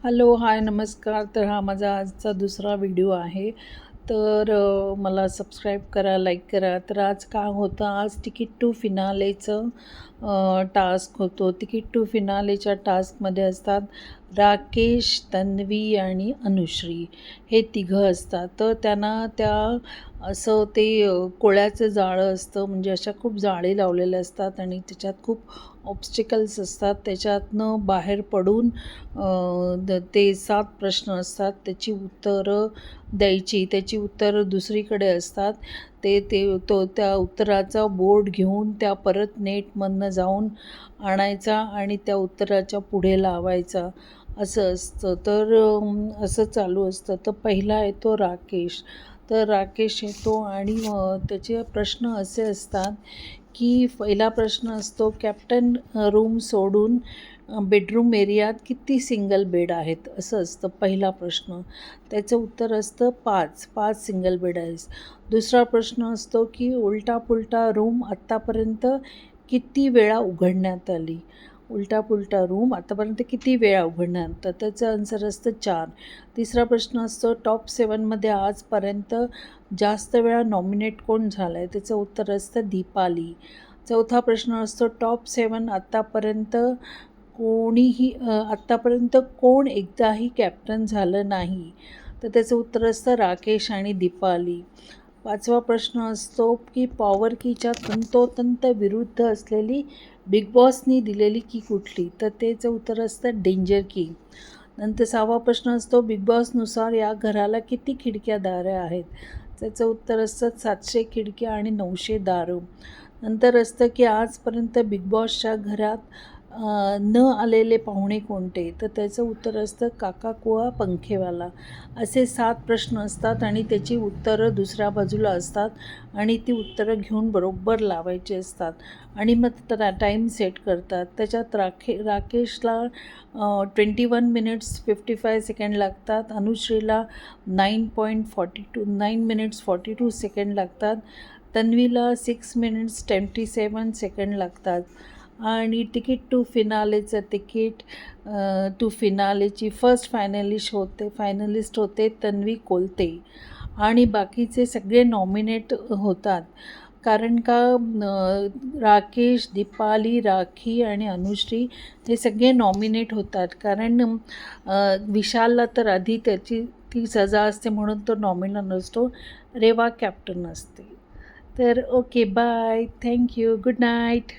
Hello, हाय, नमस्कार. तर हा माझा आजचा दुसरा व्हिडिओ आहे. तर मला सबस्क्राईब करा, लाईक करा. तर आज काय होतं, आज तिकीट टू फिनालेचं टास्क होतो. तिकीट टू फिनालेच्या टास्कमध्ये असतात राकेश, तन्वी आणि अनुश्री, हे तिघं असतात. तर त्यांना असं ते कोळ्याचं जाळं असतं, म्हणजे अशा खूप जाळे लावलेले असतात आणि त्याच्यात खूप ऑब्स्टिकल्स असतात. त्याच्यातनं बाहेर पडून ते 7 प्रश्न असतात, त्याची उत्तरं द्यायची. त्याची उत्तरं दुसरीकडे असतात. ते ते तो त्या उत्तराचा बोर्ड घेऊन त्या परत नेटमधनं जाऊन आणायचा आणि त्या उत्तराच्या पुढे लावायचा, असं असतं. तर असं चालू असतं. तर पहिला येतो राकेश. तर राकेश येतो आणि त्याचे प्रश्न असे असतात की पहिला प्रश्न असतो, कॅप्टन रूम सोडून बेडरूम एरियात किती सिंगल बेड आहेत, असं असतं पहिला प्रश्न. त्याचं उत्तर असतं 5 सिंगल बेड आहेत. दुसरा प्रश्न असतो की उलटा पुलटा रूम आत्तापर्यंत किती वेळा उघडण्यात आली. उलटा पुलटा रूम आत्तापर्यंत किती वेळा उघडण्यात, तर त्याचं आन्सर असतं 4. तिसरा प्रश्न असतो टॉप 7मध्ये आजपर्यंत जास्त वेळा नॉमिनेट कोण झालं आहे, त्याचं उत्तर असतं दीपाली. चौथा प्रश्न असतो टॉप 7 आत्तापर्यंत आत्तापर्यंत कोण एकदाही कॅप्टन झालं नाही, तर त्याचं उत्तर असतं राकेश आणि दीपाली. पाचवा प्रश्न असतो की पॉवर कीच्या तंतोतंत विरुद्ध असलेली बिग बॉसनी दिलेली की कुठली, तर त्याचं उत्तर असतं डेंजर की. नंतर 6वा प्रश्न असतो बिग बॉसनुसार या घराला किती खिडक्या दारं आहेत, त्याचं उत्तर असतं 700 खिडक्या आणि 900 दारं. नंतर असतं की आजपर्यंत बिग बॉसच्या घरात न आलेले पाहुणे कोणते, तर त्याचं उत्तर असतं काकाकुवा पंखेवाला. असे 7 प्रश्न असतात आणि त्याची उत्तरं दुसऱ्या बाजूला असतात आणि ती उत्तरं घेऊन बरोबर लावायची असतात आणि मग टाईम सेट करतात. त्याच्यात राकेशला 21 मिनिट्स 55 सेकंड लागतात, अनुश्रीला 9 मिनिट्स 42 सेकंड लागतात, तन्वीला 6 मिनिट्स 27 सेकंड लागतात. आणि तिकीट टू फिनालेची फर्स्ट फायनलिस्ट होते तन्वी कोलते आणि बाकीचे सगळे नॉमिनेट होतात. कारण का राकेश, दीपाली, राखी आणि अनुश्री हे सगळे नॉमिनेट होतात, कारण विशालला तर आधी ती सजा असते म्हणून तो नॉमिनल नसतो, रेवा कॅप्टन असते. तर okay, bye, thank you, good night.